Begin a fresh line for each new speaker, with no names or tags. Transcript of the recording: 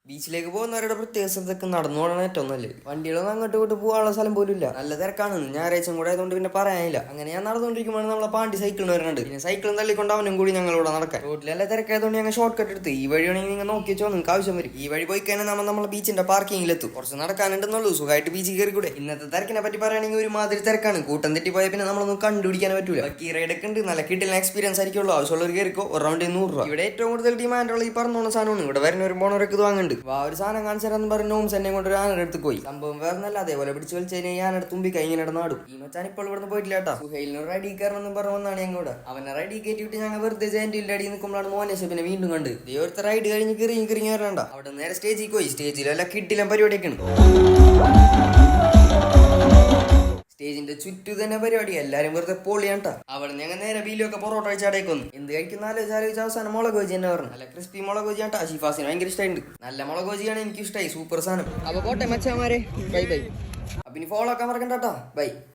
ബീച്ചിലേക്ക് പോകുന്നവരുടെ പ്രത്യേക സ്ഥലത്തൊക്കെ നടന്നു പോകണം ഏറ്റവും നല്ലത്. വണ്ടികളൊന്നും അങ്ങോട്ട് ഇങ്ങോട്ട് പോകാനുള്ള സ്ഥലം പോലും ഇല്ല. നല്ല തിരക്കാണ്. ഞായറാഴ്ചയും കൂടെ ആയതുകൊണ്ട് പിന്നെ പറയാനില്ല. അങ്ങനെ ഞാൻ നടന്നുകൊണ്ടിരിക്കുമ്പോൾ നമ്മളെ പാണ്ടി സൈക്കിളിന് വരുന്നുണ്ട്. പിന്നെ സൈക്കിളും തള്ളിക്കൊണ്ട് അവനും കൂടി ഞങ്ങളിവിടെ നടക്കാൻ. റോഡിലെല്ലാം തിരക്കായതുകൊണ്ട് ഞങ്ങൾ ഷോർട്ട് കട്ട് എടുത്ത് ഈ വഴിയാണെങ്കിൽ നിങ്ങൾ നോക്കി വെച്ചോ, നിങ്ങൾക്ക് ആവശ്യം വരും. ഈ വഴി പോയി കഴിഞ്ഞാൽ നമ്മളെ ബീച്ചിന്റെ പാർക്കിങ്ങിലെത്തും. കുറച്ച് നടക്കാനുണ്ടെന്നുള്ളൂ, സുഖമായിട്ട് ബീച്ചിൽ കയറി കൂടെ. ഇന്നത്തെ തിരക്കിനെ പറ്റി പറയുകയാണെങ്കിൽ ഒരുമാതിരി തിരക്കാണ്. കൂട്ടം തെറ്റി പോയാൽ പിന്നെ നമ്മളൊന്നും കണ്ടുപിടിക്കാൻ പറ്റൂല. ബാക്കി റൈഡൊക്കെ ഉണ്ട്, നല്ല കിട്ടില്ല എക്സ്പീരിയൻസ് ആയിരിക്കുള്ളൂ. ആവശ്യമുള്ള ഒരു കയറിക്കോ. ഒരു റൗണ്ട് 100 രൂപ. ഇവിടെ ഏറ്റവും കൂടുതൽ ഡിമാൻഡുള്ള ഈ പറഞ്ഞോണ സാധനമാണ്. ഇവിടെ വരുന്നവരും പോണവരൊക്കെ ഇത് വാങ്ങുന്നുണ്ട്. ഒരു സാധനം കാണിച്ചാലെന്ന് പറഞ്ഞ നോംസ് എന്നെ കൊണ്ട് ഒരു ആനടുത്ത് പോയി. സംഭവം വേറെന്നല്ല, അതേപോലെ പിടിച്ചു വലിച്ചതിന് ഞാനെടുത്ത് തുമ്പി കഴിഞ്ഞ നാടും. ഈ മച്ചാൻ ഇപ്പോൾ ഇവിടുന്ന് പോയിട്ടില്ല കേട്ടോ. സുഹൈലിന് റൈഡി കയറണമെന്ന് പറഞ്ഞാണ് ഞങ്ങളോട്. അവനെ റൈഡി കയറ്റിയിട്ട് ഞങ്ങൾ വെറുതെ ജയന്റിന്റെ അടിയിൽ നിൽക്കുമ്പോഴാണ് മോനേശപ്പിനെ വീണ്ടും കണ്ട്. ദൈവത്തെ റൈഡ് കഴിഞ്ഞ് കിറിഞ്ഞ് വരണ്ട. അവിടെ നേരെ സ്റ്റേജിൽ പോയി. സ്റ്റേജിലെല്ലാം കിട്ടില്ല പരിപാടിയൊക്കെയാണ്. സ്റ്റേജിന്റെ ചുറ്റു തന്നെ പരിപാടി. എല്ലാരും വെറുതെ പൊളിയാണ്ടാ. അവിടെ ഞങ്ങൾ നേരെ ബീലൊക്കെ പൊറോട്ട കഴിച്ചാടേക്ക് വന്നു. എന്ത് കഴിക്കുന്ന ആലോചിച്ച് അവസാനം മുളക് ബജി തന്നെ പറഞ്ഞു. നല്ല ക്രിസ്പി മുളക് ബജിയാണ്ടാ. ഷിഫാസിന് ഭയങ്കര ഇഷ്ടമുണ്ട്. നല്ല മുളക് ബജിയാണ് എനിക്ക് ഇഷ്ടമായി. സൂപ്പർ സാധനം. അപ്പൊ കോട്ടെ മച്ചാമാരെ, ബൈ ബൈ. അപ്പൊ ഇനി ഫോളോ ആക്കാൻ മറക്കണ്ടാ. ബൈ.